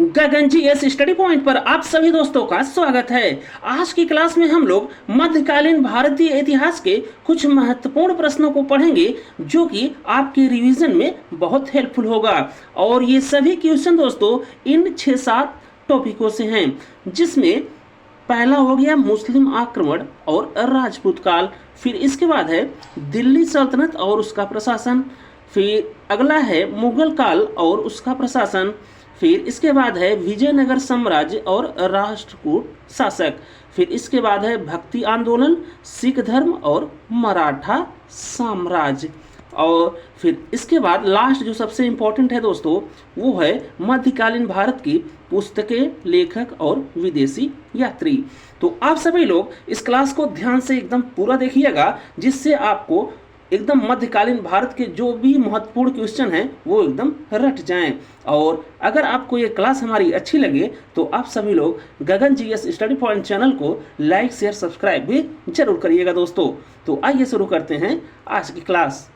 गगन G S study point पर आप सभी दोस्तों का स्वागत है। आज की क्लास में हम लोग मध्यकालीन भारतीय इतिहास के कुछ महत्वपूर्ण प्रश्नों को पढ़ेंगे जो कि आपके रिवीजन में बहुत हेल्पफुल होगा। और ये सभी क्वेश्चन दोस्तों इन 6-7 टॉपिकों से हैं, जिसमें पहला हो गया मुस्लिम आक्रमण और राजपूत काल, फिर इसके बाद है दिल्ली सल्तनत और उसका प्रशासन, फिर अगला है मुगल काल और उसका प्रशासन, फिर इसके बाद है विजयनगर साम्राज्य और राष्ट्रकूट शासक, फिर इसके बाद है भक्ति आंदोलन, सिख धर्म और मराठा साम्राज्य, और फिर इसके बाद लास्ट जो सबसे इम्पोर्टेंट है दोस्तों वो है मध्यकालीन भारत की पुस्तकें, लेखक और विदेशी यात्री। तो आप सभी लोग इस क्लास को ध्यान से एकदम पूरा देखिएगा, जिससे आपको एकदम मध्यकालीन भारत के जो भी महत्वपूर्ण क्वेश्चन हैं वो एकदम रट जाएं। और अगर आपको ये क्लास हमारी अच्छी लगे तो आप सभी लोग गगन जीएस स्टडी पॉइंट चैनल को लाइक शेयर सब्सक्राइब भी जरूर करिएगा दोस्तों। तो आइए शुरू करते हैं आज की क्लास।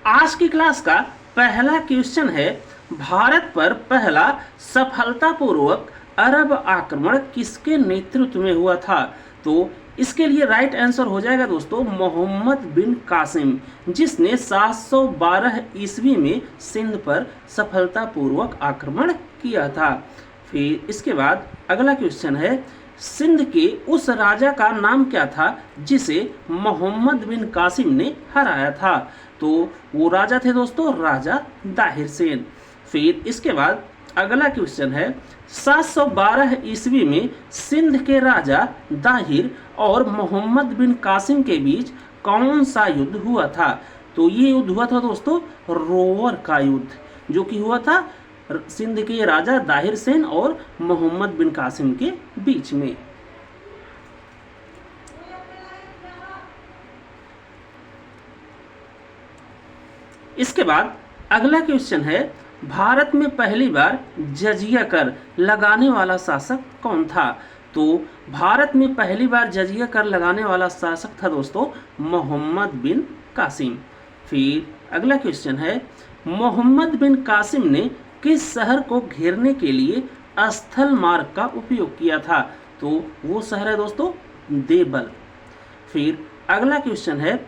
आज की क्लास का पहला क्वेश्चन है, भारत पर पहला सफलतापूर्वक अरब आक्रमण किसके नेतृत्व में हुआ था? तो इसके लिए राइट आंसर हो जाएगा दोस्तों मोहम्मद बिन कासिम, जिसने 712 ईस्वी में सिंध पर सफलतापूर्वक आक्रमण किया था। फिर इसके बाद अगला क्वेश्चन है, सिंध के उस राजा का नाम क्या था जिसे मोहम्मद बिन कासिम ने हराया था? तो वो राजा थे दोस्तों राजा दाहिर सेन। फिर इसके बाद अगला क्वेश्चन है, 712 ईस्वी में सिंध के राजा दाहिर और मोहम्मद बिन कासिम के बीच कौन सा युद्ध हुआ था? तो ये युद्ध हुआ था दोस्तों रोवर का युद्ध, जो कि हुआ था सिंध के राजा दाहिर सेन और मोहम्मद बिन कासिम के बीच में। इसके बाद अगला क्वेश्चन है, भारत में पहली बार जजिया कर लगाने वाला शासक कौन था? तो भारत में पहली बार जजिया कर लगाने वाला शासक था दोस्तों मोहम्मद बिन कासिम। फिर अगला क्वेश्चन है, मोहम्मद बिन कासिम ने किस शहर को घेरने के लिए स्थल मार्ग का उपयोग किया था? तो वो शहर है दोस्तों देवल। फिर अगला क्वेश्चन है,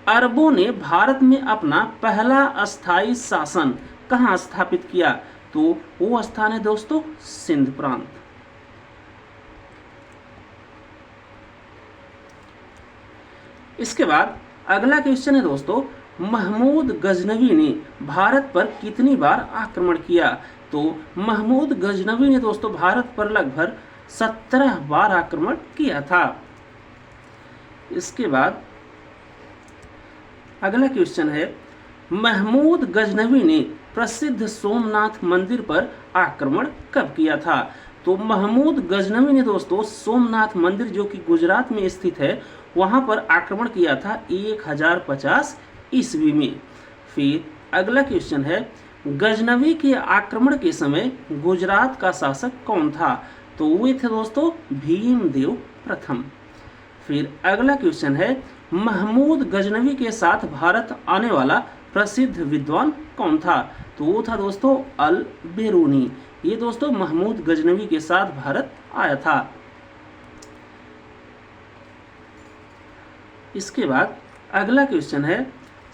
अरबों ने भारत में अपना पहला अस्थायी शासन कहाँ स्थापित किया? तो वो स्थान है दोस्तों सिंध प्रांत। इसके बाद अगला क्वेश्चन है दोस्तों, महमूद गजनवी ने भारत पर कितनी बार आक्रमण किया? तो महमूद गजनवी ने दोस्तों भारत पर लगभग 17 बार आक्रमण किया था। इसके बाद अगला क्वेश्चन है, महमूद गजनवी ने प्रसिद्ध सोमनाथ मंदिर पर आक्रमण कब किया था? तो महमूद गजनवी ने दोस्तों सोमनाथ मंदिर जो कि गुजरात में स्थित है वहां पर आक्रमण किया था 1050 ईस्वी में। फिर अगला क्वेश्चन है, गजनवी के आक्रमण के समय गुजरात का शासक कौन था? तो वे थे दोस्तों भीमदेव प्रथम। फिर अगला क्वेश्चन है, महमूद गजनवी के साथ भारत आने वाला प्रसिद्ध विद्वान कौन था? तो वो था दोस्तों अल बेरूनी। ये दोस्तों महमूद गजनवी के साथ भारत आया था। इसके बाद अगला क्वेश्चन है,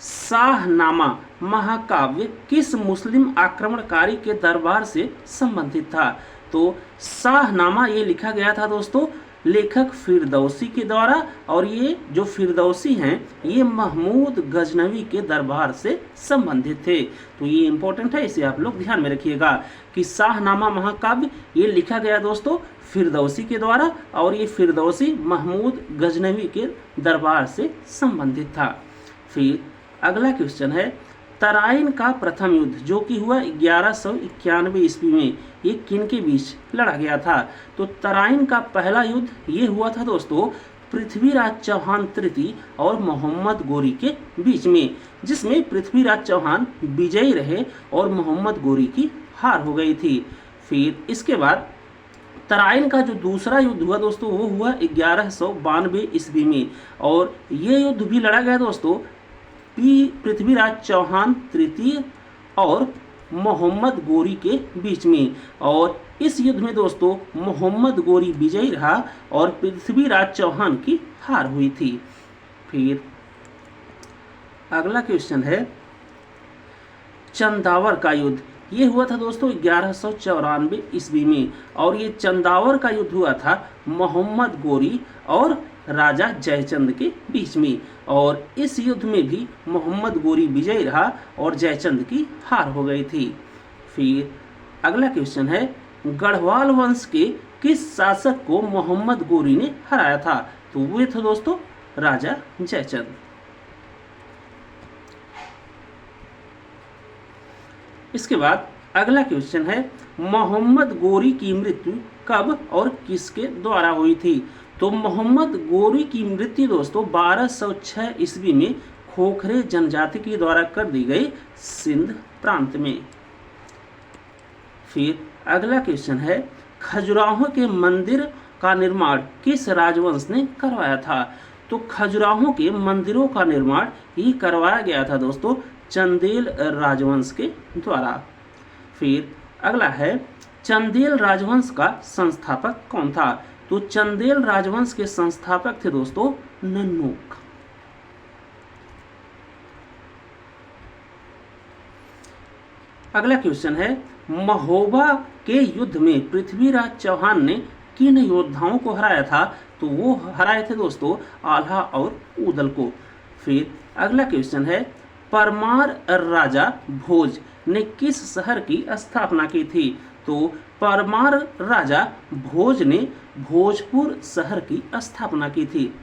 शाहनामा महाकाव्य किस मुस्लिम आक्रमणकारी के दरबार से संबंधित था? तो शाहनामा ये लिखा गया था दोस्तों लेखक फिरदौसी के द्वारा, और ये जो फिरदौसी हैं ये महमूद गजनवी के दरबार से संबंधित थे। तो ये इंपॉर्टेंट है, इसे आप लोग ध्यान में रखिएगा कि शाहनामा महाकाव्य ये लिखा गया दोस्तों फिरदौसी के द्वारा, और ये फिरदौसी महमूद गजनवी के दरबार से संबंधित था। फिर अगला क्वेश्चन है, तराइन का प्रथम युद्ध जो कि हुआ 1191 ईस्वी में, ये किन के बीच लड़ा गया था? तो तराइन का पहला युद्ध ये हुआ था दोस्तों पृथ्वीराज चौहान तृतीय और मोहम्मद गोरी के बीच में, जिसमें पृथ्वीराज चौहान विजयी रहे और मोहम्मद गोरी की हार हो गई थी। फिर इसके बाद तराइन का जो दूसरा युद्ध हुआ दोस्तों वो हुआ 1192 ईस्वी में, और ये युद्ध भी लड़ा गया दोस्तों पृथ्वीराज चौहान तृतीय और मोहम्मद गोरी के बीच में। और इस युद्ध में दोस्तों मोहम्मद गोरी विजयी रहा और पृथ्वीराज चौहान की हार हुई थी। फिर अगला क्वेश्चन है चंदावर का युद्ध। ये हुआ था दोस्तों 1194 ईस्वी में, और ये चंदावर का युद्ध हुआ था मोहम्मद गोरी और राजा जयचंद के बीच में, और इस युद्ध में भी मोहम्मद गोरी विजयी रहा और जयचंद की हार हो गई थी। फिर अगला क्वेश्चन है गढ़वाल वंश के किस शासक को मोहम्मद गोरी ने हराया था? तो वे थे दोस्तों राजा जयचंद। इसके बाद अगला क्वेश्चन है मोहम्मद गोरी की मृत्यु कब और किसके द्वारा हुई थी? तो मोहम्मद गोरी की मृत्यु दोस्तों 1206 ईस्वी में खोखरे जनजाति के द्वारा कर दी गई सिंध प्रांत में। फिर अगला क्वेश्चन है खजुराहो के मंदिर का निर्माण किस राजवंश ने करवाया था? तो खजुराहो के मंदिरों का निर्माण ये करवाया गया था दोस्तों चंदेल राजवंश के द्वारा। फिर अगला है चंदेल राजवंश का संस्थापक कौन था? तो चंदेल राजवंश के संस्थापक थे दोस्तों नन्नुक। अगला क्वेश्चन है महोबा के युद्ध में पृथ्वीराज चौहान ने किन योद्धाओं को हराया था? तो वो हराए थे दोस्तों आल्हा और उदल को। फिर अगला क्वेश्चन है परमार राजा भोज ने किस शहर की स्थापना की थी? तो परमार राजा भोज ने भोजपुर शहर की स्थापना की थी।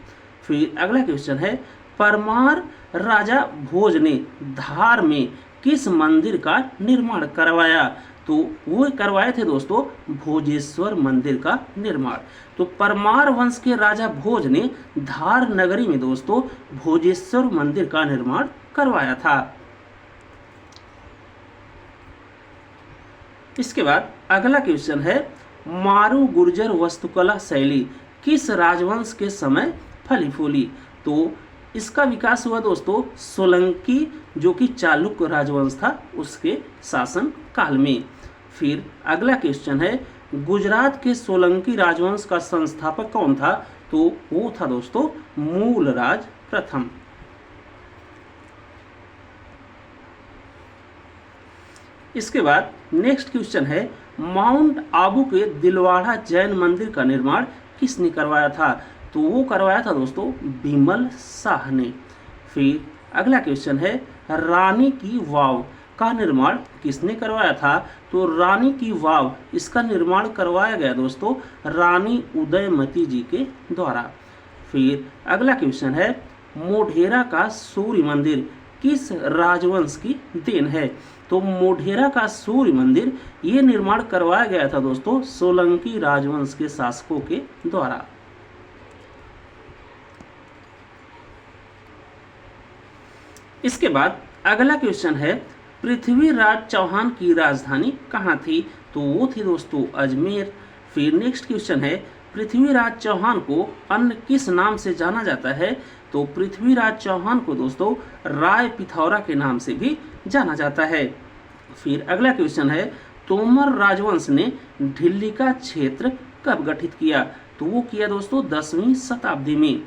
फिर अगला क्वेश्चन है परमार राजा भोज ने धार में किस मंदिर का निर्माण करवाया? तो वो करवाए थे दोस्तों भोजेश्वर मंदिर का निर्माण। तो परमार वंश के राजा भोज ने धार नगरी में दोस्तों भोजेश्वर मंदिर का निर्माण करवाया था। इसके बाद अगला क्वेश्चन है मारू गुर्जर वास्तुकला शैली किस राजवंश के समय फली फूली? तो इसका विकास हुआ दोस्तों सोलंकी जो कि चालुक्य राजवंश था उसके शासन काल में। फिर अगला क्वेश्चन है गुजरात के सोलंकी राजवंश का संस्थापक कौन था? तो वो था दोस्तों मूलराज प्रथम। इसके बाद नेक्स्ट क्वेश्चन है माउंट आबू के दिलवाड़ा जैन मंदिर का निर्माण किसने करवाया था? तो वो करवाया था दोस्तों बिमल शाह ने। फिर अगला क्वेश्चन है रानी की वाव का निर्माण किसने करवाया था? तो रानी की वाव इसका निर्माण करवाया गया दोस्तों रानी उदयमती जी के द्वारा। फिर अगला क्वेश्चन है मोढेरा का सूर्य मंदिर किस राजवंश की देन है? तो मोढेरा का सूर्य मंदिर ये निर्माण करवाया गया था दोस्तों सोलंकी राजवंश के शासकों के द्वारा। इसके बाद अगला क्वेश्चन है पृथ्वीराज चौहान की राजधानी कहाँ थी? तो वो थी दोस्तों अजमेर। फिर नेक्स्ट क्वेश्चन है पृथ्वीराज चौहान को अन्य किस नाम से जाना जाता है? तो पृथ्वीराज चौहान को दोस्तों राय पिथौरा के नाम से भी जाना जाता है। फिर अगला क्वेश्चन है तोमर राजवंश ने ढिल्ली का क्षेत्र कब गठित किया? तो वो किया दोस्तों 10वीं शताब्दी में।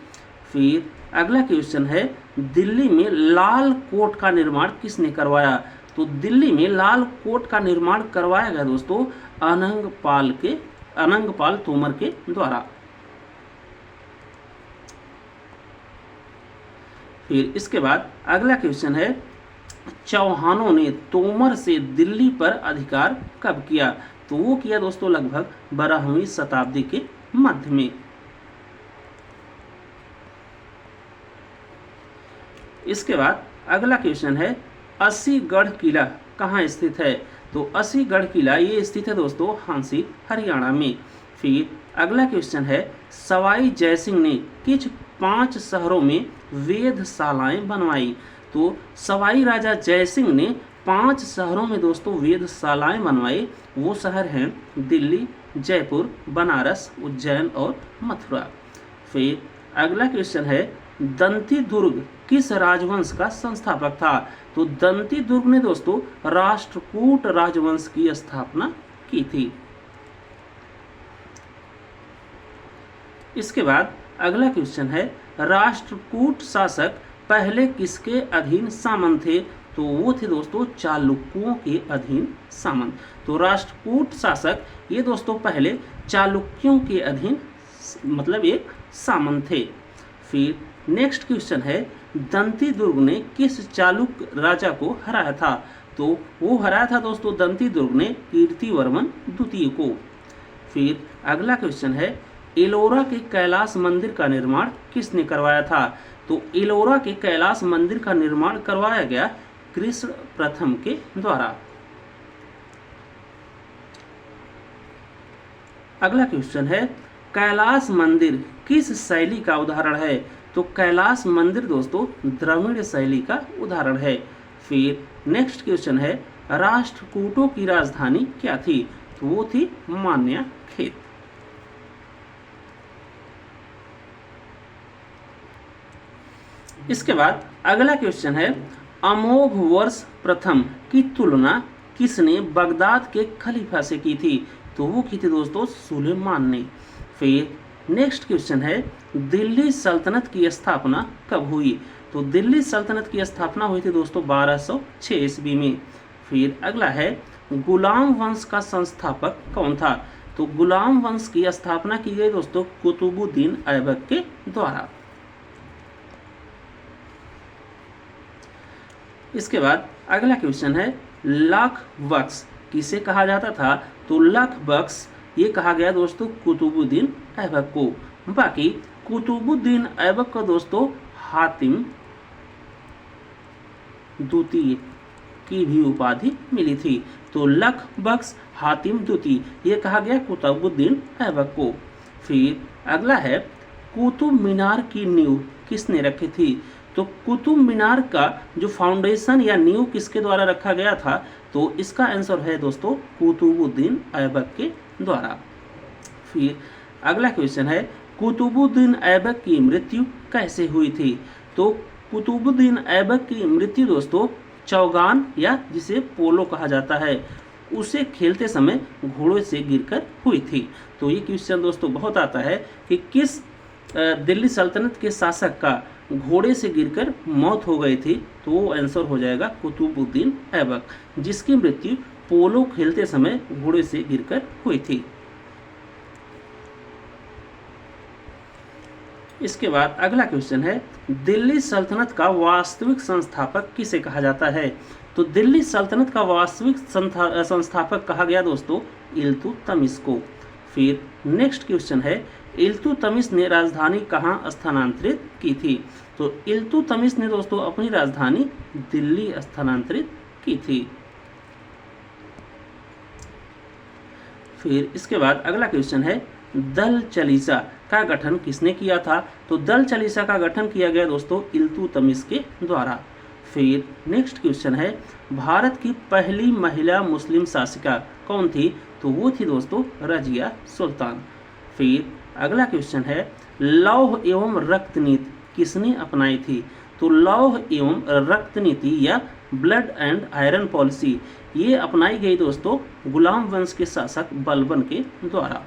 फिर अगला क्वेश्चन है दिल्ली में लाल कोट का निर्माण किसने करवाया? तो दिल्ली में लाल कोट का निर्माण करवाया गया दोस्तों अनंगपाल तोमर के द्वारा। फिर इसके बाद अगला क्वेश्चन है चौहानों ने तोमर से दिल्ली पर अधिकार कब किया? तो वो किया दोस्तों लगभग 12वीं शताब्दी के मध्य में। इसके बाद अगला क्वेश्चन है अस्सीगढ़ किला कहाँ स्थित है? तो अस्सीगढ़ किला ये स्थित है दोस्तों हांसी हरियाणा में। फिर अगला क्वेश्चन है सवाई जयसिंह ने किस 5 शहरों में वेधशालाएं बनवाई? तो सवाई राजा जयसिंह ने 5 शहरों में दोस्तों वेधशालाएं बनवाई। वो शहर हैं दिल्ली, जयपुर, बनारस, उज्जैन और मथुरा। फिर अगला क्वेश्चन है, दंती दुर्ग किस राजवंश का संस्थापक था? तो दंती दुर्ग ने दोस्तों राष्ट्रकूट राजवंश की स्थापना की थी। इसके बाद अगला क्वेश्चन है, राष्ट्रकूट शासक पहले किसके अधीन सामंत थे? तो वो थे दोस्तों चालुक्यों के अधीन सामंत। तो राष्ट्रकूट शासक ये दोस्तों पहले चालुक्यों के अधीन मतलब एक सामंत थे। फिर नेक्स्ट क्वेश्चन है, दंती दुर्ग ने किस चालुक्य राजा को हराया था? तो वो हराया था दोस्तों दंती दुर्ग ने कीर्तिवर्मन द्वितीय को। फिर अगला क्वेश्चन है, एलोरा के कैलाश मंदिर का निर्माण किसने करवाया था? तो एलोरा के कैलाश मंदिर का निर्माण करवाया गया कृष्ण प्रथम के द्वारा। अगला क्वेश्चन है, कैलाश मंदिर किस शैली का उदाहरण है? तो कैलाश मंदिर दोस्तों द्रविड़ शैली का उदाहरण है। फिर नेक्स्ट क्वेश्चन है, राष्ट्रकूटों की राजधानी क्या थी? तो वो थी मान्यखेत। इसके बाद अगला क्वेश्चन है, अमोघ वर्ष प्रथम की तुलना किसने बगदाद के खलीफा से की थी? तो वो की थी दोस्तों सुलेमान ने। फिर नेक्स्ट क्वेश्चन है, दिल्ली सल्तनत की स्थापना कब हुई? तो दिल्ली सल्तनत की स्थापना हुई थी दोस्तों 1206 ईस्वी में। फिर अगला है, गुलाम वंश का संस्थापक कौन था? तो गुलाम वंश की स्थापना की गई दोस्तों कुतुबुद्दीन ऐबक के द्वारा। इसके बाद अगला क्वेश्चन है, लाख बख्श किसे कहा जाता था? तो लाख बख्श ये कहा गया दोस्तों कुतुबुद्दीन ऐबक को। बाकी कुतुबुद्दीन ऐबक को दोस्तों हातिम द्वितीय की भी उपाधि मिली थी। तो लाख बख्श हातिम द्वितीय ये कहा गया कुतुबुद्दीन ऐबक को। फिर अगला है, कुतुब मीनार की नींव किसने रखी थी? तो कुतुब मीनार का जो फाउंडेशन या नींव किसके द्वारा रखा गया था? तो इसका आंसर है दोस्तों कुतुबुद्दीन ऐबक के द्वारा। फिर अगला क्वेश्चन है, कुतुबुद्दीन ऐबक की मृत्यु कैसे हुई थी? तो कुतुबुद्दीन ऐबक की मृत्यु दोस्तों चौगान या जिसे पोलो कहा जाता है उसे खेलते समय घोड़े से गिरकर हुई थी। तो ये क्वेश्चन दोस्तों बहुत आता है कि किस दिल्ली सल्तनत के शासक का घोड़े से गिरकर मौत हो गई थी? तो वो आंसर हो जाएगा कुतुबुद्दीन ऐबक, जिसकी मृत्यु पोलो खेलते समय घोड़े से गिरकर हुई थी। इसके बाद अगला क्वेश्चन है, दिल्ली सल्तनत का वास्तविक संस्थापक किसे कहा जाता है? तो दिल्ली सल्तनत का वास्तविक संस्थापक कहा गया दोस्तों इल्तुतमिश को। फिर नेक्स्ट क्वेश्चन है, इल्तुतमिश ने राजधानी कहाँ स्थानांतरित की थी? तो इल्तुतमिश ने दोस्तों अपनी राजधानी दिल्ली स्थानांतरित की थी। फिर इसके बाद अगला क्वेश्चन है, दल चालीसा का गठन किसने किया था? तो दल चालीसा का गठन किया गया दोस्तों इल्तुतमिश के द्वारा। फिर नेक्स्ट क्वेश्चन है, भारत की पहली महिला मुस्लिम शासिका कौन थी? तो वो थी दोस्तों रजिया सुल्तान। फिर अगला क्वेश्चन है, लौह एवं रक्त नीति किसने अपनाई थी? तो लौह एवं रक्त नीति या ब्लड एंड आयरन पॉलिसी ये अपनाई गई दोस्तों गुलाम वंश के शासक बलबन के द्वारा।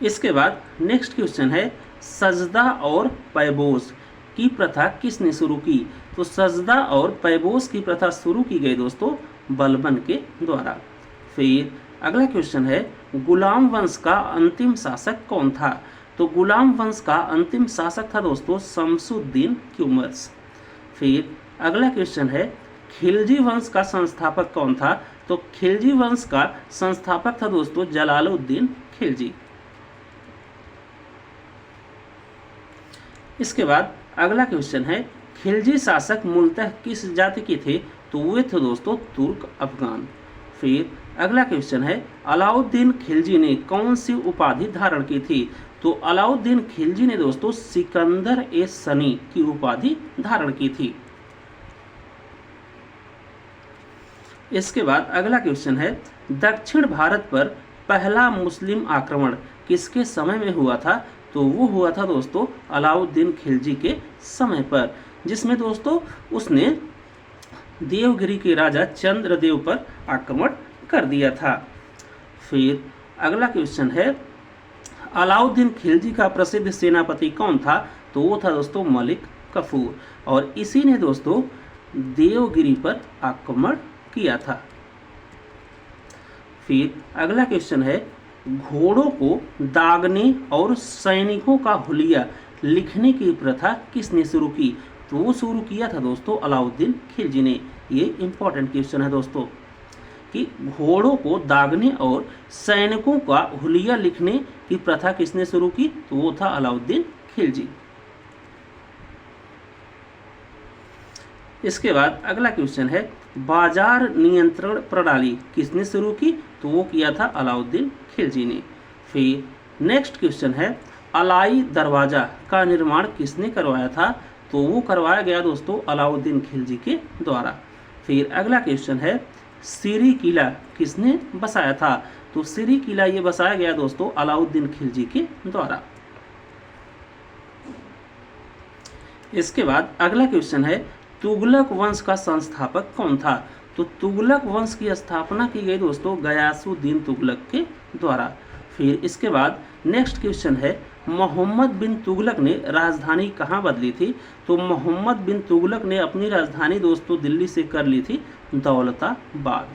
इसके बाद नेक्स्ट क्वेश्चन है, सजदा और पैबोस की प्रथा किसने शुरू की? तो सजदा और पैबोस की प्रथा शुरू की गई दोस्तों बलबन के द्वारा। फिर अगला क्वेश्चन है, गुलाम वंश का अंतिम शासक कौन था? तो गुलाम वंश का अंतिम शासक था दोस्तों शमसुद्दीन क्यूमर्स। फिर अगला क्वेश्चन है, खिलजी वंश का संस्थापक कौन था? तो खिलजी वंश का संस्थापक था दोस्तों जलालुद्दीन खिलजी। इसके बाद अगला क्वेश्चन है, खिलजी शासक मूलतः किस जाति के थे? तो वे थे दोस्तों तुर्क अफगान। फिर अगला क्वेश्चन है, अलाउद्दीन खिलजी ने कौन सी उपाधि धारण की थी? तो अलाउद्दीन खिलजी ने दोस्तों सिकंदर ए सनी की उपाधि धारण की थी। इसके बाद अगला क्वेश्चन है, दक्षिण भारत पर पहला मुस्लिम आक्रमण किसके समय में हुआ था? तो वो हुआ था दोस्तों अलाउद्दीन खिलजी के समय पर, जिसमें दोस्तों उसने देवगिरी के राजा चंद्रदेव पर आक्रमण कर दिया था। फिर अगला क्वेश्चन है, अलाउद्दीन खिलजी का प्रसिद्ध सेनापति कौन था? तो वो था दोस्तों मलिक कफूर, और इसी ने दोस्तों देवगिरी पर आक्रमण किया था। फिर अगला क्वेश्चन है, घोड़ों को दागने और सैनिकों का हुलिया लिखने की प्रथा किसने शुरू की? तो वो शुरू किया था दोस्तों अलाउद्दीन खिलजी ने। ये इंपॉर्टेंट क्वेश्चन है दोस्तों कि घोड़ों को दागने और सैनिकों का हुलिया लिखने की प्रथा किसने शुरू की? तो वो था अलाउद्दीन खिलजी। इसके बाद अगला क्वेश्चन है, बाजार नियंत्रण प्रणाली किसने शुरू की? तो वो किया था अलाउद्दीन खिलजी ने। फिर नेक्स्ट क्वेश्चन है, अलाई दरवाजा का निर्माण किसने करवाया था? तो वो करवाया गया दोस्तों अलाउद्दीन खिलजी के द्वारा। फिर अगला क्वेश्चन है, सिरी किला किसने बसाया था? तो सिरी किला ये बसाया गया दोस्तों अलाउद्दीन खिलजी के द्वारा। इसके बाद अगला क्वेश्चन है, तुगलक वंश का संस्थापक कौन था? तो तुगलक वंश की स्थापना की गई दोस्तों गयासुद्दीन तुगलक के द्वारा। फिर इसके बाद नेक्स्ट क्वेश्चन है, मोहम्मद बिन तुगलक ने राजधानी कहाँ बदली थी? तो मोहम्मद बिन तुगलक ने अपनी राजधानी दोस्तों दिल्ली से कर ली थी दौलताबाद।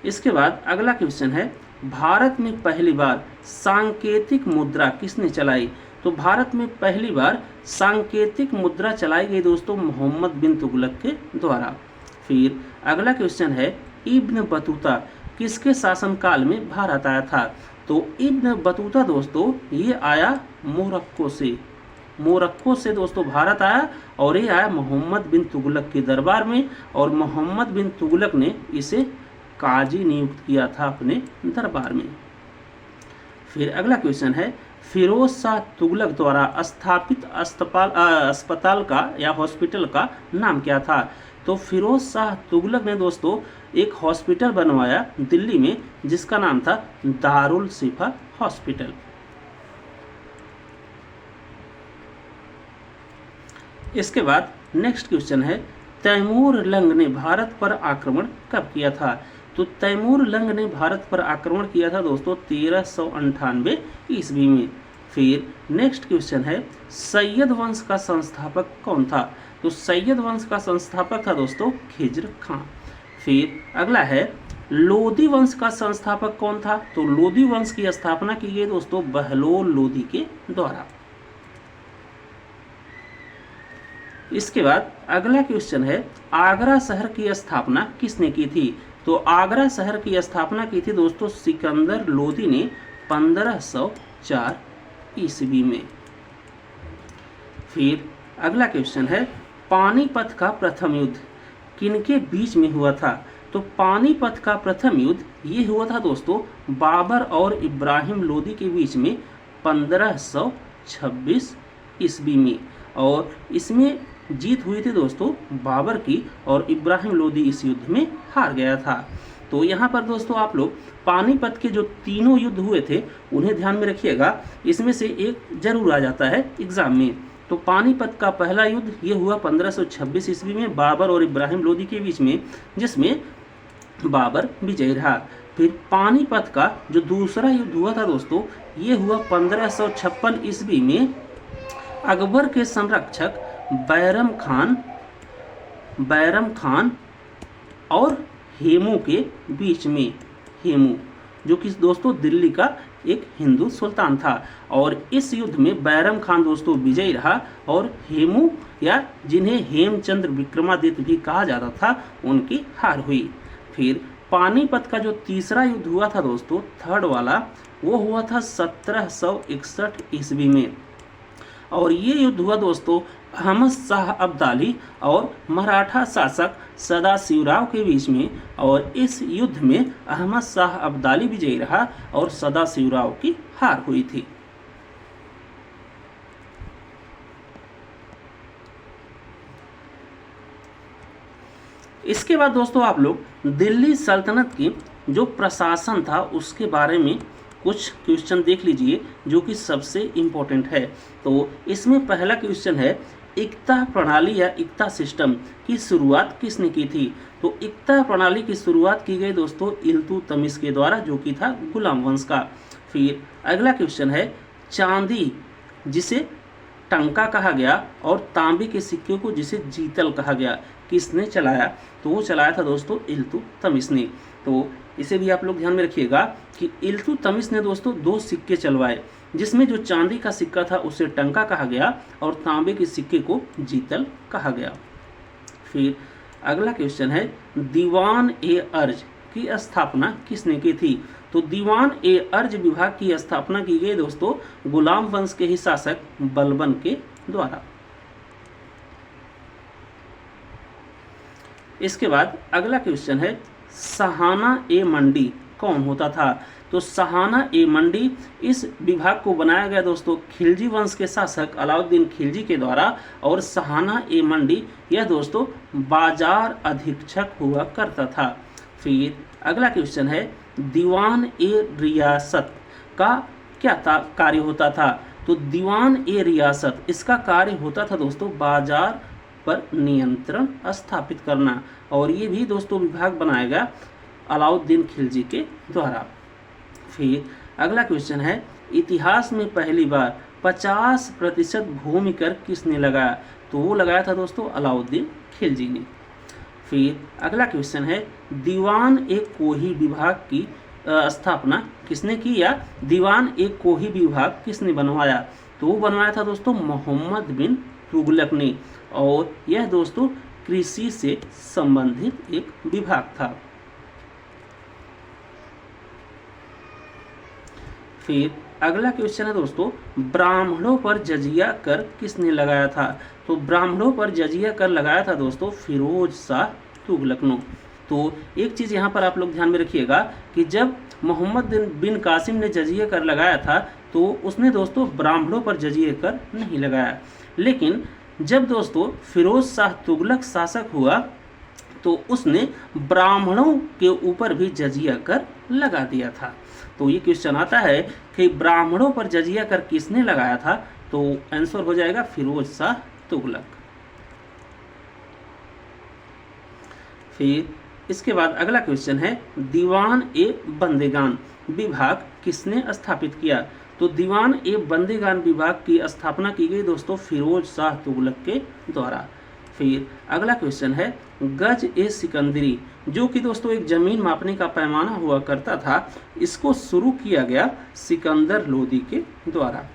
इसके बाद अगला क्वेश्चन है, भारत में पहली बार सांकेतिक मुद्रा किसने चलाई? तो भारत में पहली बार सांकेतिक मुद्रा चलाई गई दोस्तों मोहम्मद बिन तुगलक के द्वारा। फिर अगला क्वेश्चन है, इब्न बतूता किसके शासनकाल में भारत आया था? तो इब्न बतूता दोस्तों ये आया मोरक्को से दोस्तों भारत आया, और ये आया मोहम्मद बिन तुगलक के दरबार में, और मोहम्मद बिन तुगलक ने इसे काजी नियुक्त किया था अपने दरबार में। फिर अगला क्वेश्चन है, फिरोज शाह तुगलक द्वारा स्थापित अस्पताल का या हॉस्पिटल का नाम क्या था? तो फिरोज शाह तुगलक ने दोस्तों एक हॉस्पिटल बनवाया दिल्ली में जिसका नाम था दारुल शिफा हॉस्पिटल। इसके बाद नेक्स्ट क्वेश्चन है, तैमूर लंग ने भारत पर आक्रमण कब किया था? तो तैमूर लंग ने भारत पर आक्रमण किया था दोस्तों 1398 ईस्वी में। फिर नेक्स्ट क्वेश्चन है, सैयद वंश का संस्थापक कौन था? तो सैयद वंश का संस्थापक था दोस्तों खिज्र खां। फिर अगला है, लोदी वंश का संस्थापक कौन था? तो लोदी वंश की स्थापना की गई दोस्तों बहलोल लोदी के द्वारा। इसके बाद अगला क्वेश्चन है, आगरा शहर की स्थापना किसने की थी? तो आगरा शहर की स्थापना की थी दोस्तों सिकंदर लोदी ने 1504 ईस्वी में। फिर अगला क्वेश्चन है, पानीपत का प्रथम युद्ध किनके बीच में हुआ था? तो पानीपत का प्रथम युद्ध ये हुआ था दोस्तों बाबर और इब्राहिम लोदी के बीच में 1526 ईस्वी में, और इसमें जीत हुई थी दोस्तों बाबर की, और इब्राहिम लोदी इस युद्ध में हार गया था। तो यहाँ पर दोस्तों आप लोग पानीपत के जो तीनों युद्ध हुए थे उन्हें ध्यान में रखिएगा, इसमें से एक जरूर आ जाता है एग्जाम में। तो पानीपत का पहला युद्ध ये हुआ 1526 ईस्वी में बाबर और इब्राहिम लोदी के बीच में, जिसमें बाबर विजयी रहा। फिर पानीपत का जो दूसरा युद्ध हुआ था दोस्तों ये हुआ 1556 ईस्वी में अकबर के संरक्षक बैरम खान और हेमू के बीच में। हेमू जो कि दोस्तों दिल्ली का एक हिंदू सुल्तान था, और इस युद्ध में बैरम खान दोस्तों विजयी रहा, और हेमू या जिन्हें हेमचंद्र विक्रमादित्य भी कहा जाता था उनकी हार हुई। फिर पानीपत का जो तीसरा युद्ध हुआ था दोस्तों थर्ड वाला, वो हुआ था 1761 ईस्वी में, और ये युद्ध हुआ दोस्तों अहमद शाह अब्दाली और मराठा शासक सदाशिवराव के बीच में, और इस युद्ध में अहमद शाह अब्दाली विजयी रहा और सदाशिवराव की हार हुई थी। इसके बाद दोस्तों आप लोग दिल्ली सल्तनत की जो प्रशासन था उसके बारे में कुछ क्वेश्चन देख लीजिए जो कि सबसे इम्पोर्टेंट है। तो इसमें पहला क्वेश्चन है, इक्ता प्रणाली या इक्ता सिस्टम की शुरुआत किसने की थी? तो इक्ता प्रणाली की शुरुआत की गई दोस्तों इल्तुतमिश के द्वारा, जो कि था गुलाम वंश का। फिर अगला क्वेश्चन है, चांदी जिसे टंका कहा गया और तांबे के सिक्के को जिसे जीतल कहा गया, किसने चलाया? तो वो चलाया था दोस्तों इल्तुतमिश ने। तो इसे भी आप लोग ध्यान में रखिएगा कि इल्तुतमिश ने दोस्तों 2 सिक्के चलवाए, जिसमें जो चांदी का सिक्का था उसे टंका कहा गया और तांबे के सिक्के को जीतल कहा गया। फिर अगला क्वेश्चन है, दीवान ए अर्ज की स्थापना किसने की थी? तो दीवान ए अर्ज विभाग की स्थापना की गई दोस्तों गुलाम वंश के ही शासक बलबन के द्वारा। इसके बाद अगला क्वेश्चन है, सहाना ए मंडी कौन होता था? तो सहाना ए मंडी इस विभाग को बनाया गया दोस्तों खिलजी वंश के शासक अलाउद्दीन खिलजी के द्वारा, और सहाना ए मंडी यह दोस्तों बाजार अधीक्षक हुआ करता था। फिर अगला क्वेश्चन है, दीवान ए रियासत का क्या कार्य होता था? तो दीवान ए रियासत इसका कार्य होता था दोस्तों बाजार पर नियंत्रण स्थापित करना, और ये भी दोस्तों विभाग बनाया गया अलाउद्दीन खिलजी के द्वारा। फिर अगला क्वेश्चन है, इतिहास में पहली बार 50% भूमि कर किसने लगाया? तो वो लगाया था दोस्तों अलाउद्दीन खिलजी ने। फिर अगला क्वेश्चन है, दीवान ए कोही विभाग की स्थापना किसने की, या दीवान ए कोही विभाग किसने बनवाया? तो वो बनवाया था दोस्तों मोहम्मद बिन तुगलक ने, और यह दोस्तों कृषि से संबंधित एक विभाग था। फिर अगला क्वेश्चन है दोस्तों, ब्राह्मणों पर जजिया कर किसने लगाया था? तो ब्राह्मणों पर जजिया कर लगाया था दोस्तों फिरोज शाह तुगलक ने। तो एक चीज़ यहाँ पर आप लोग ध्यान में रखिएगा कि जब मोहम्मद बिन कासिम ने जजिया कर लगाया था तो उसने दोस्तों ब्राह्मणों पर जजिया कर नहीं लगाया, लेकिन जब दोस्तों फिरोज शाह तुगलक शासक हुआ तो उसने ब्राह्मणों के ऊपर भी जजिया कर लगा दिया था। तो ये क्वेश्चन आता है कि ब्राह्मणों पर जजिया कर किसने लगाया था? तो आंसर हो जाएगा फिरोज शाह तुगलक। फिर इसके बाद अगला क्वेश्चन है, दीवान ए बंदेगान विभाग किसने स्थापित किया? तो दीवान ए बंदेगान विभाग की स्थापना की गई दोस्तों फिरोज शाह तुगलक के द्वारा। फिर अगला क्वेश्चन है, गज ए सिकंदरी जो कि दोस्तों एक जमीन मापने का पैमाना हुआ करता था, इसको शुरू किया गया सिकंदर लोदी के द्वारा।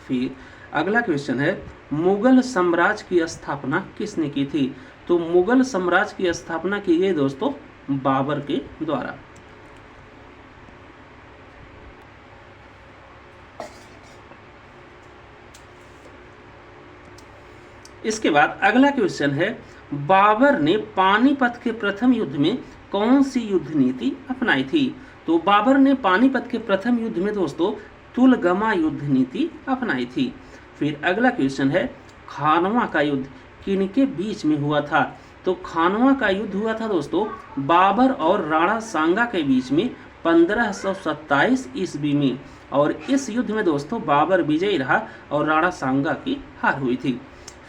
फिर अगला क्वेश्चन है, मुगल साम्राज्य की स्थापना किसने की थी? तो मुगल साम्राज्य की स्थापना की गई दोस्तों बाबर के द्वारा। इसके बाद अगला क्वेश्चन है, बाबर ने पानीपत के प्रथम युद्ध में कौन सी युद्ध नीति अपनाई थी? तो बाबर ने पानीपत के प्रथम युद्ध में दोस्तों तुलगमा युद्ध नीति अपनाई थी। फिर अगला क्वेश्चन है, खानवा का युद्ध किनके बीच में हुआ था? तो खानवा का युद्ध हुआ था दोस्तों बाबर और राणा सांगा के बीच में 1527 ईस्वी में, और इस युद्ध में दोस्तों बाबर विजयी रहा और राणा सांगा की हार हुई थी।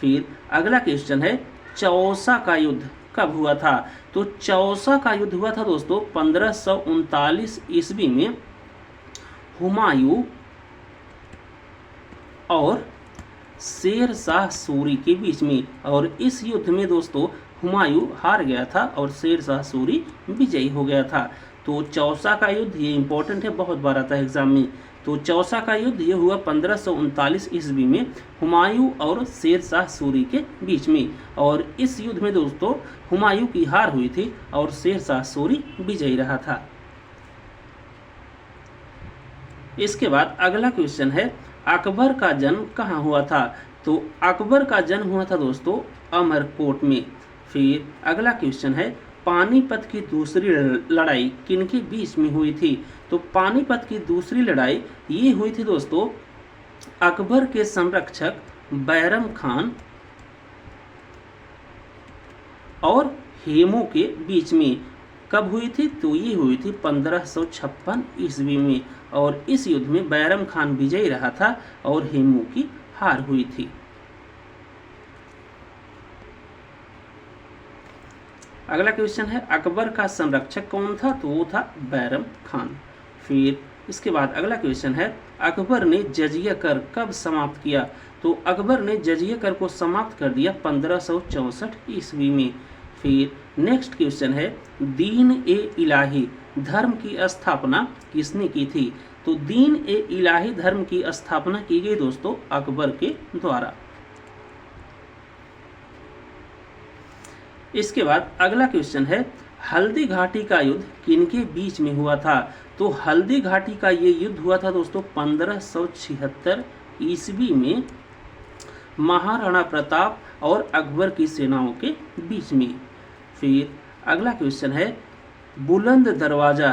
फिर अगला क्वेश्चन है, चौसा का युद्ध कब हुआ था? तो चौसा का युद्ध हुआ था दोस्तों 1539 ईस्वी में हुमायूं और शेर शाह सूरी के बीच में, और इस युद्ध में दोस्तों हुमायूं हार गया था और शेर शाह सूरी विजयी हो गया था। तो चौसा का युद्ध ये इंपॉर्टेंट है, बहुत बार आता है एग्जाम में। तो चौसा का युद्ध ये हुआ 1539 ईस्वी में हुमायूं और शेर शाह सूरी के बीच में, और इस युद्ध में दोस्तों हुमायूं की हार हुई थी और शेर शाह सूरी विजयी रहा था। इसके बाद अगला क्वेश्चन है, अकबर का जन्म कहाँ हुआ था? तो अकबर का जन्म हुआ था दोस्तों अमरकोट में। फिर अगला क्वेश्चन है, पानीपत की दूसरी लड़ाई किनके बीच में हुई थी? तो पानीपत की दूसरी लड़ाई ये हुई थी दोस्तों अकबर के संरक्षक बैरम खान और हेमू के बीच में कब हुई थी? तो ये हुई थी 1556 ईस्वी में, और इस युद्ध में बैरम खान विजयी रहा था और हेमू की हार हुई थी। अगला क्वेश्चन है अकबर का संरक्षक कौन था? तो वो था बैरम खान। फिर इसके बाद अगला क्वेश्चन है अकबर ने जजिया कर कब समाप्त किया? तो अकबर ने जजिया कर को समाप्त कर दिया 1564 ईस्वी में। फिर नेक्स्ट क्वेश्चन है दीन ए इलाही धर्म की स्थापना किसने की थी? तो दीन ए इलाही धर्म की स्थापना की गई दोस्तों अकबर के द्वारा। इसके बाद अगला क्वेश्चन है हल्दी घाटी का युद्ध किनके बीच में हुआ था? तो हल्दी घाटी का ये युद्ध हुआ था दोस्तों 1576 ईस्वी में महाराणा प्रताप और अकबर की सेनाओं के बीच में। फिर अगला क्वेश्चन है बुलंद दरवाजा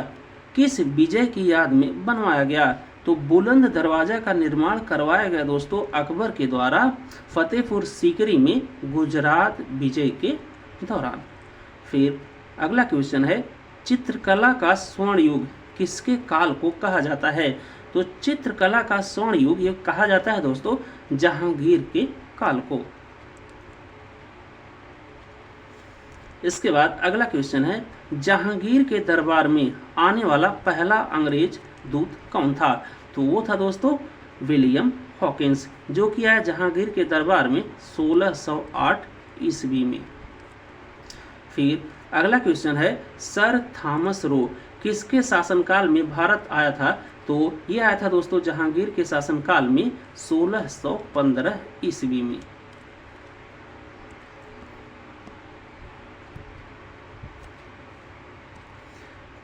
किस विजय की याद में बनवाया गया? तो बुलंद दरवाजा का निर्माण करवाया गया दोस्तों अकबर के द्वारा फतेहपुर सीकरी में गुजरात विजय के दौरान। फिर अगला क्वेश्चन है चित्रकला का स्वर्ण युग किसके काल को कहा जाता है? तो चित्रकला का स्वर्ण युग ये कहा जाता है दोस्तों जहांगीर के काल को। इसके बाद अगला क्वेश्चन है जहांगीर के दरबार में आने वाला पहला अंग्रेज दूत कौन था? तो वो था दोस्तों विलियम हॉकिंस, जो कि आया जहांगीर के दरबार में 1608 ईस्वी में। फिर अगला क्वेश्चन है सर थॉमस रो किसके शासनकाल में भारत आया था? तो ये आया था दोस्तों जहांगीर के शासनकाल में 1615 ईस्वी में।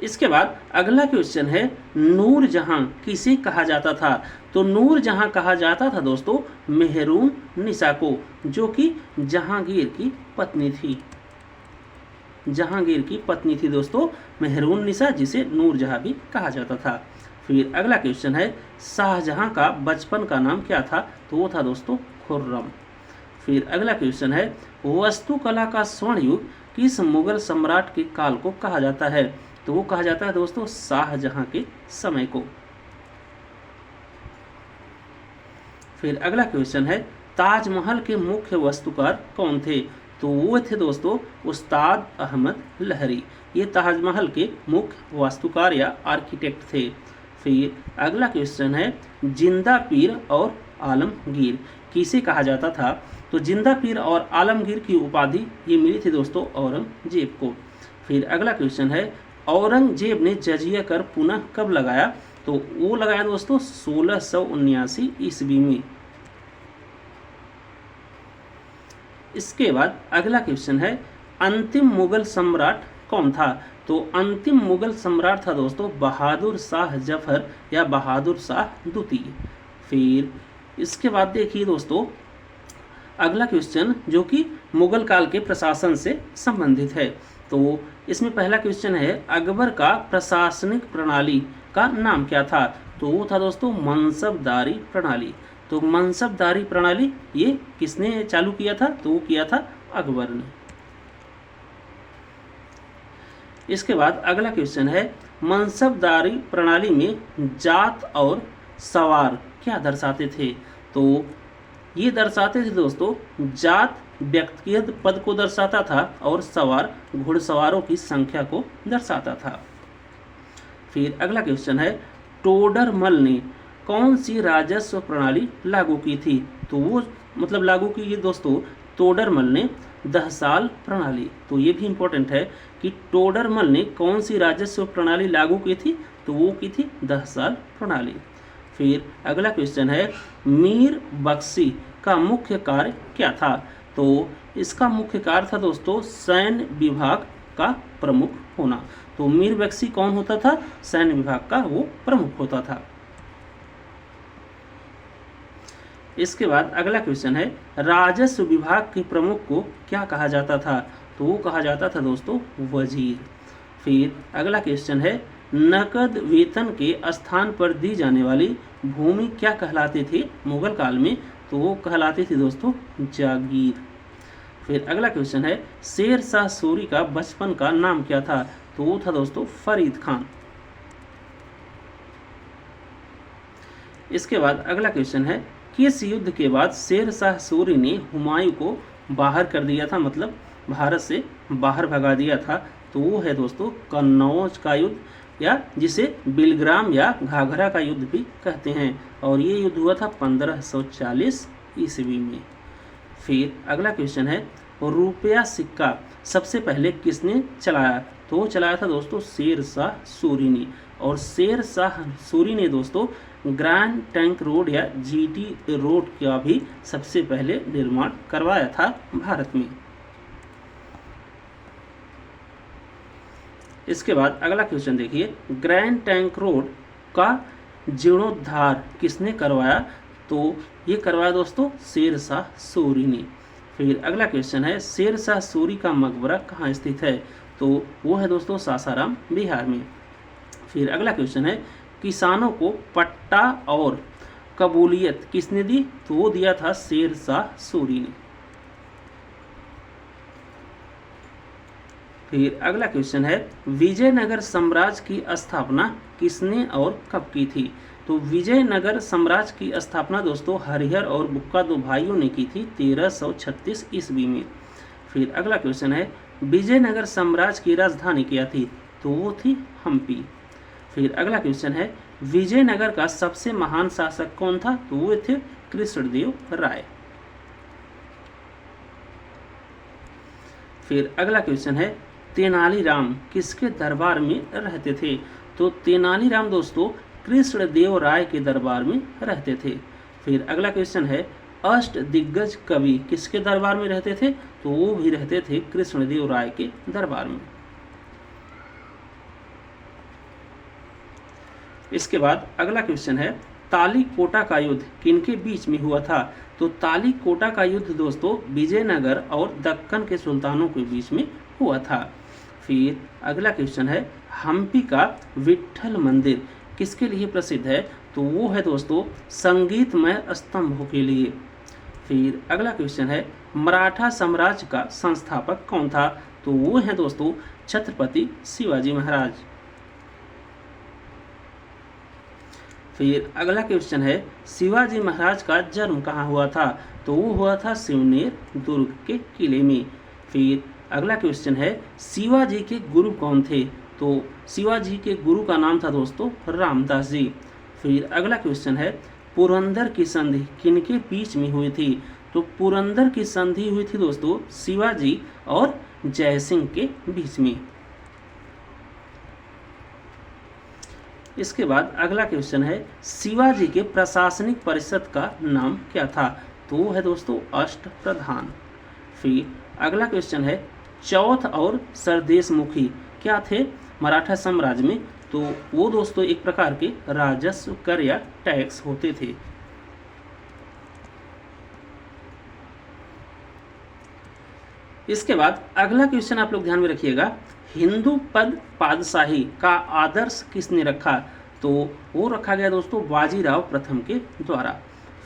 इसके बाद अगला क्वेश्चन है नूरजहां किसे कहा जाता था? तो नूरजहां कहा जाता था दोस्तों मेहरून निसा को, जो कि जहांगीर की पत्नी थी। जहांगीर की पत्नी थी दोस्तों मेहरून निसा, जिसे नूरजहां भी कहा जाता था। फिर अगला क्वेश्चन है शाहजहां का बचपन का नाम क्या था? तो वो था दोस्तों खुर्रम। फिर अगला क्वेश्चन है वास्तुकला का स्वर्ण युग किस मुगल सम्राट के काल को कहा जाता है? तो वो कहा जाता है दोस्तों शाहजहां के समय को। फिर अगला क्वेश्चन है ताजमहल के मुख्य वास्तुकार कौन थे? तो वो थे दोस्तों उस्ताद अहमद लहरी। ये ताजमहल के मुख्य वास्तुकार या आर्किटेक्ट थे। फिर अगला क्वेश्चन है जिंदा पीर और आलमगीर किसे कहा जाता था? तो जिंदा पीर और आलमगीर की उपाधि ये मिली थी दोस्तों औरंगजेब को। फिर अगला क्वेश्चन है औरंगजेब ने जजिया कर पुनः कब लगाया? तो वो लगाया दोस्तों 1679 ईस्वी में। इसके बाद अगला क्वेश्चन है अंतिम मुगल सम्राट कौन था? तो अंतिम मुगल सम्राट था दोस्तों बहादुर शाह जफर या बहादुर शाह द्वितीय। फिर इसके बाद देखिए दोस्तों अगला क्वेश्चन जो कि मुगल काल के प्रशासन से संबंधित है। तो इसमें पहला क्वेश्चन है अकबर का प्रशासनिक प्रणाली का नाम क्या था? तो वो था दोस्तों मनसबदारी प्रणाली। तो मनसबदारी प्रणाली ये किसने चालू किया था? तो वो किया था अकबर ने। इसके बाद अगला क्वेश्चन है मनसबदारी प्रणाली में जात और सवार क्या दर्शाते थे? तो ये दर्शाते थे दोस्तों जात व्यक्तिगत पद को दर्शाता था और सवार घुड़सवारों की संख्या को दर्शाता था। फिर अगला क्वेश्चन है टोडरमल ने कौन सी राजस्व प्रणाली लागू की थी? तो वो मतलब लागू की ये दोस्तों टोडरमल ने दहसाल प्रणाली। तो ये भी इंपॉर्टेंट है कि टोडरमल ने कौन सी राजस्व प्रणाली लागू की थी? तो वो की थी दहसाल प्रणाली। फिर अगला क्वेश्चन है मीर बख्शी का मुख्य कार्य क्या था? तो इसका मुख्य कार्य था दोस्तों सैन्य विभाग का प्रमुख होना। तो मीर बख्शी कौन होता था? सैन्य विभाग का वो प्रमुख होता था। इसके बाद अगला क्वेश्चन है राजस्व विभाग के प्रमुख को क्या कहा जाता था? तो वो कहा जाता था दोस्तों वजीर। फिर अगला क्वेश्चन है नकद वेतन के स्थान पर दी जाने वाली भूमि क्या कहलाती थी मुगल काल में? तो वो कहलाती थी दोस्तों जागीर। फिर अगला क्वेश्चन है शेर शाह सूरी का बचपन का नाम क्या था? तो वो था दोस्तों फरीद खान। इसके बाद अगला क्वेश्चन है किस युद्ध के बाद शेर शाह सूरी ने हुमायूं को बाहर कर दिया था, मतलब भारत से बाहर भगा दिया था? तो वो है दोस्तों कन्नौज का युद्ध, या जिसे बिलग्राम या घाघरा का युद्ध भी कहते हैं, और ये युद्ध हुआ था 1540 ईस्वी में। फिर अगला क्वेश्चन है रुपया सिक्का सबसे पहले किसने चलाया? तो वो चलाया था दोस्तों शेर शाह सूरी ने, और शेर शाह सूरी ने दोस्तों ग्रैंड ट्रंक रोड या जीटी रोड का भी सबसे पहले निर्माण करवाया था भारत में। इसके बाद अगला क्वेश्चन देखिए ग्रैंड ट्रंक रोड का जीर्णोद्धार किसने करवाया? तो ये करवाया दोस्तों शेर शाह सूरी ने। फिर अगला क्वेश्चन है शेर शाह सूरी का मकबरा कहाँ स्थित है? तो वो है दोस्तों सासाराम बिहार में। फिर अगला क्वेश्चन है किसानों को पट्टा और कबूलियत किसने दी? तो वो दिया था शेर शाह सूरी ने। फिर अगला क्वेश्चन है विजयनगर साम्राज्य की स्थापना किसने और कब की थी? तो विजयनगर साम्राज्य की स्थापना दोस्तों हरिहर और बुक्का दो भाइयों ने की थी 1336 ईस्वी में। फिर अगला क्वेश्चन है विजयनगर साम्राज्य की राजधानी क्या थी? तो वो थी हम्पी। फिर अगला क्वेश्चन है विजयनगर का सबसे महान शासक कौन था? तो वो थे कृष्णदेव राय। फिर अगला क्वेश्चन है तेनालीराम किसके दरबार में रहते थे? तो तेनालीराम दोस्तों कृष्णदेव राय के दरबार में रहते थे। फिर अगला क्वेश्चन है अष्ट दिग्गज कवि किसके दरबार में रहते थे? तो वो भी रहते थे कृष्णदेव राय के दरबार में। इसके बाद अगला क्वेश्चन है तालीकोटा का युद्ध किनके बीच में हुआ था? तो तालीकोटा का युद्ध दोस्तों विजयनगर और दक्कन के सुल्तानों के बीच में हुआ था। फिर अगला क्वेश्चन है हम्पी का विट्ठल मंदिर किसके लिए प्रसिद्ध है? तो वो है दोस्तों संगीतमय स्तंभों के लिए। फिर अगला क्वेश्चन है मराठा साम्राज्य का संस्थापक कौन था? तो वो है दोस्तों छत्रपति शिवाजी महाराज। फिर अगला क्वेश्चन है शिवाजी महाराज का जन्म कहाँ हुआ था? तो वो हुआ था सिवनेर दुर्ग के किले में। फिर अगला क्वेश्चन है शिवाजी के गुरु कौन थे? तो शिवाजी के गुरु का नाम था दोस्तों रामदास जी। फिर अगला क्वेश्चन है पुरंदर की संधि किनके बीच में हुई थी? तो पुरंदर की संधि हुई थी दोस्तों शिवाजी और जयसिंह के बीच में। इसके बाद अगला क्वेश्चन है शिवाजी के प्रशासनिक परिषद का नाम क्या था? तो वो है दोस्तों अष्ट प्रधान। फिर अगला क्वेश्चन है चौथ और सरदेशमुखी क्या थे मराठा साम्राज्य में? तो वो दोस्तों एक प्रकार के राजस्व कर या टैक्स होते थे। इसके बाद अगला क्वेश्चन आप लोग ध्यान में रखिएगा हिंदू पद पादशाही का आदर्श किसने रखा? तो वो रखा गया दोस्तों बाजीराव प्रथम के द्वारा।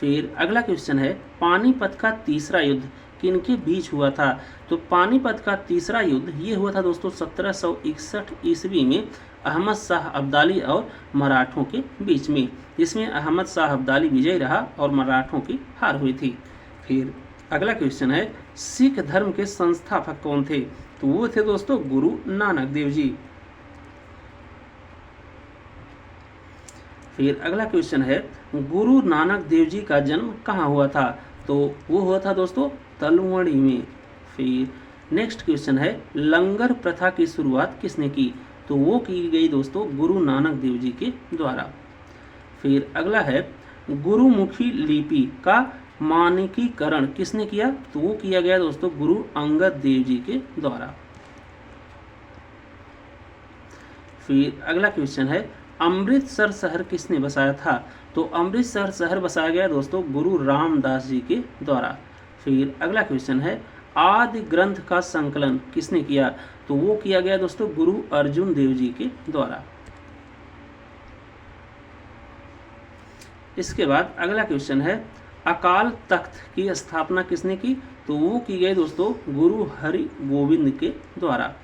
फिर अगला क्वेश्चन है पानीपत का तीसरा युद्ध किनके बीच हुआ था? तो पानीपत का तीसरा युद्ध ये हुआ था दोस्तों 1761 ईस्वी में अहमद शाह अब्दाली और मराठों के बीच में, जिसमें अहमद शाह अब्दाली विजयी रहा और मराठों की हार हुई थी। फिर अगला क्वेश्चन है सिख धर्म के संस्थापक कौन थे? तो वो थे दोस्तों गुरु नानक देव जी। फिर अगला क्वेश्चन है गुरु नानक देव जी का जन्म कहाँ हुआ था? तो वो हुआ था दोस्तों तलवड़ी में। फिर नेक्स्ट क्वेश्चन है लंगर प्रथा की शुरुआत किसने की? तो वो की गई दोस्तों गुरु नानक देव जी के द्वारा। फिर अगला है गुरुमुखी लिपि का मानकीकरण किसने किया? तो वो किया गया दोस्तों गुरु अंगद देव जी के द्वारा। फिर अगला क्वेश्चन है अमृतसर शहर किसने बसाया था? तो अमृतसर शहर बसाया गया दोस्तों गुरु रामदास जी के द्वारा। फिर अगला क्वेश्चन है आदि ग्रंथ का संकलन किसने किया? तो वो किया गया दोस्तों गुरु अर्जुन देव जी के द्वारा। इसके बाद अगला क्वेश्चन है अकाल तख्त की स्थापना किसने की? तो वो की गई दोस्तों गुरु हरि गोविंद के द्वारा।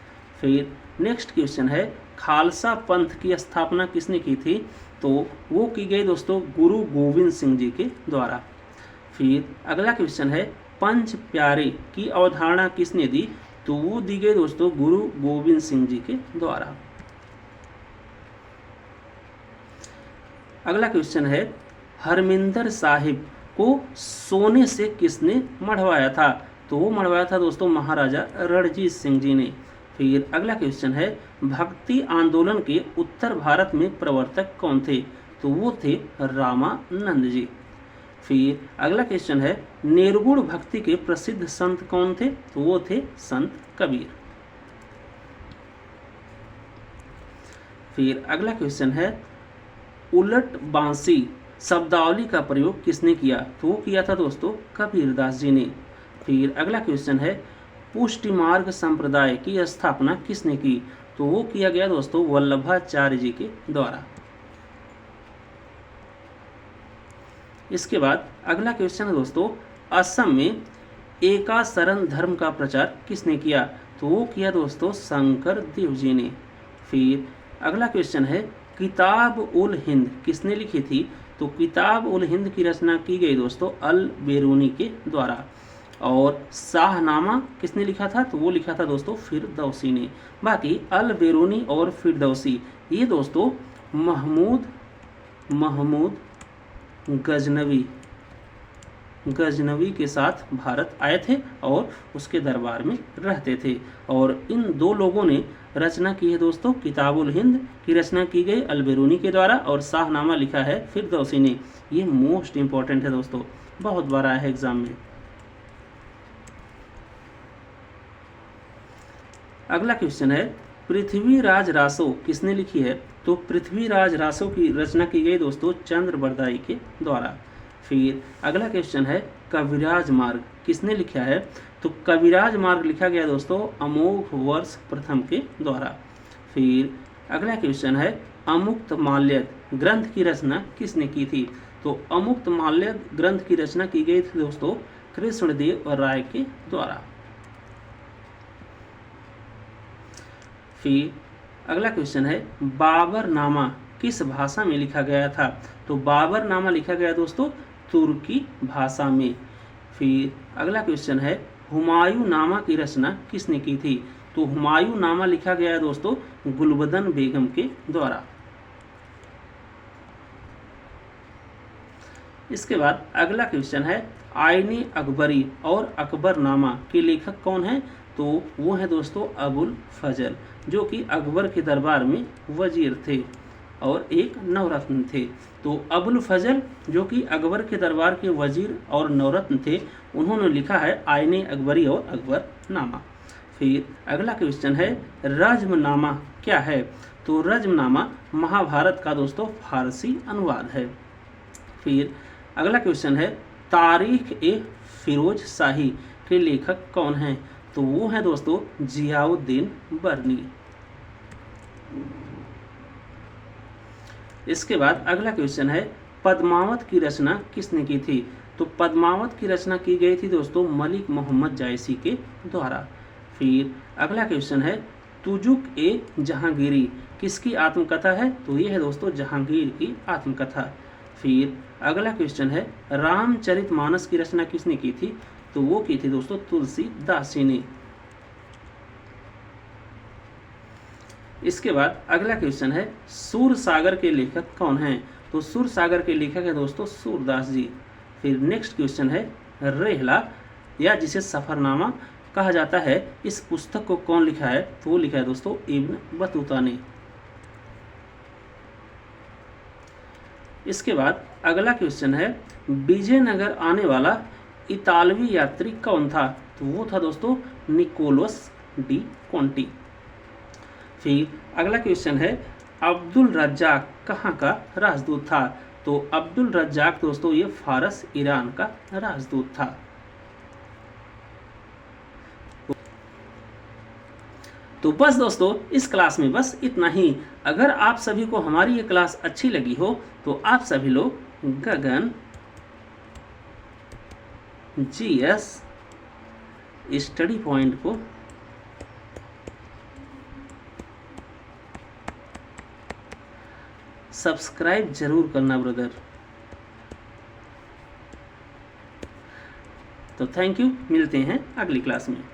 फिर नेक्स्ट क्वेश्चन है खालसा पंथ की स्थापना किसने की थी? तो वो की गई दोस्तों गुरु गोविंद सिंह जी के द्वारा। फिर अगला क्वेश्चन है पंच प्यारे की अवधारणा किसने दी? तो वो दी गई दोस्तों गुरु गोविंद सिंह जी के द्वारा। अगला क्वेश्चन है हरमिंदर साहिब को सोने से किसने मढ़वाया था? तो वो मढ़वाया था दोस्तों महाराजा रणजीत सिंह जी ने। फिर अगला क्वेश्चन है भक्ति आंदोलन के उत्तर भारत में प्रवर्तक कौन थे? तो वो थे रामानंद जी। फिर अगला क्वेश्चन है निर्गुण भक्ति के प्रसिद्ध संत कौन थे? तो वो थे संत कबीर। फिर अगला क्वेश्चन है उलट बांसी शब्दावली का प्रयोग किसने किया? तो वो किया था दोस्तों कबीरदास जी ने। फिर अगला क्वेश्चन है पुष्टि मार्ग संप्रदाय की स्थापना किसने की? तो वो किया गया दोस्तों वल्लभाचार्य जी के द्वारा। इसके बाद अगला क्वेश्चन है दोस्तों असम में एकाशरण धर्म का प्रचार किसने किया? तो वो किया दोस्तों शंकर देव जी ने। फिर अगला क्वेश्चन है किताब उल हिंद किसने लिखी थी? तो किताब उल हिंद की रचना की गई दोस्तों अल बेरूनी के द्वारा। और शाहनामा किसने लिखा था? तो वो लिखा था दोस्तों फिरदौसी ने। बाकी अल बेरूनी और फिरदौसी ये दोस्तों महमूद गजनवी के साथ भारत आए थे और उसके दरबार में रहते थे। और इन दो लोगों ने रचना की है दोस्तों किताबुल हिंद की रचना की गई अलबेरूनी के द्वारा और शाहनामा लिखा है फिरदौसी ने। ये मोस्ट इंपॉर्टेंट है दोस्तों, बहुत बार आया है एग्जाम में। अगला क्वेश्चन है पृथ्वीराज रासो किसने लिखी है? तो पृथ्वीराज रासो की रचना की गई दोस्तों चंद्रबरदाई के द्वारा। फिर अगला क्वेश्चन है कविराज मार्ग किसने लिखा है? तो कविराज मार्ग लिखा गया दोस्तों अमोघ वर्ष प्रथम के द्वारा। फिर अगला क्वेश्चन है अमुक्त माल्यद ग्रंथ की रचना किसने की थी? तो अमुक्त माल्यद ग्रंथ की रचना की गई थी दोस्तों कृष्णदेव राय के द्वारा। फिर अगला क्वेश्चन है बाबरनामा किस भाषा में लिखा गया था? तो बाबरनामा लिखा गया दोस्तों तुर्की भाषा में। फिर अगला क्वेश्चन है हुमायूं नामा की रचना किसने की थी? तो हुमायूं नामा लिखा गया दोस्तों गुलबदन बेगम के द्वारा। इसके बाद अगला क्वेश्चन है आईने अकबरी और अकबरनामा के लेखक कौन है? तो वो है दोस्तों अबुल फजल जो कि अकबर के दरबार में वजीर थे और एक नवरत्न थे। तो अबुल फजल जो कि अकबर के दरबार के वजीर और नवरत्न थे उन्होंने लिखा है आईने अकबरी और अकबरनामा। फिर अगला क्वेश्चन है रज्मनामा क्या है? तो रज्मनामा महाभारत का दोस्तों फारसी अनुवाद है। फिर अगला क्वेश्चन है तारीख ए फिरोज शाही के लेखक कौन हैं? तो वो है दोस्तों जियाउद्दीन बर्नी। इसके बाद अगला क्वेश्चन है पद्मावत की रचना किसने की थी? तो पद्मावत की रचना की गई थी दोस्तों मलिक मोहम्मद जायसी के द्वारा। फिर अगला क्वेश्चन है तुजुक ए जहांगीरी किसकी आत्मकथा है? तो ये है दोस्तों जहांगीर की आत्मकथा। फिर अगला क्वेश्चन है रामचरितमानस की रचना किसने की थी? तो वो की थी दोस्तों तुलसीदास जी ने। इसके बाद अगला क्वेश्चन है सूरसागर के लेखक कौन हैं? तो सूरसागर के लेखक है दोस्तों सूरदास जी। फिर नेक्स्ट क्वेश्चन है रेहला या जिसे सफरनामा कहा जाता है इस पुस्तक को कौन लिखा है? तो वो लिखा है दोस्तों इब्न बतूता ने। इसके बाद अगला क्वेश्चन है विजयनगर आने वाला इतालवी यात्री कौन था? तो वो था दोस्तों निकोलस डी कोंटी। फिर अगला क्वेश्चन है अब्दुल रज्जाक कहाँ का राजदूत था? तो अब्दुल रज्जाक दोस्तों ये फारस ईरान का राजदूत था। तो बस दोस्तों इस क्लास में बस इतना ही। अगर आप सभी को हमारी ये क्लास अच्छी लगी हो तो आप सभी लोग गगन GS स्टडी पॉइंट को सब्सक्राइब जरूर करना ब्रदर। तो थैंक यू, मिलते हैं अगली क्लास में।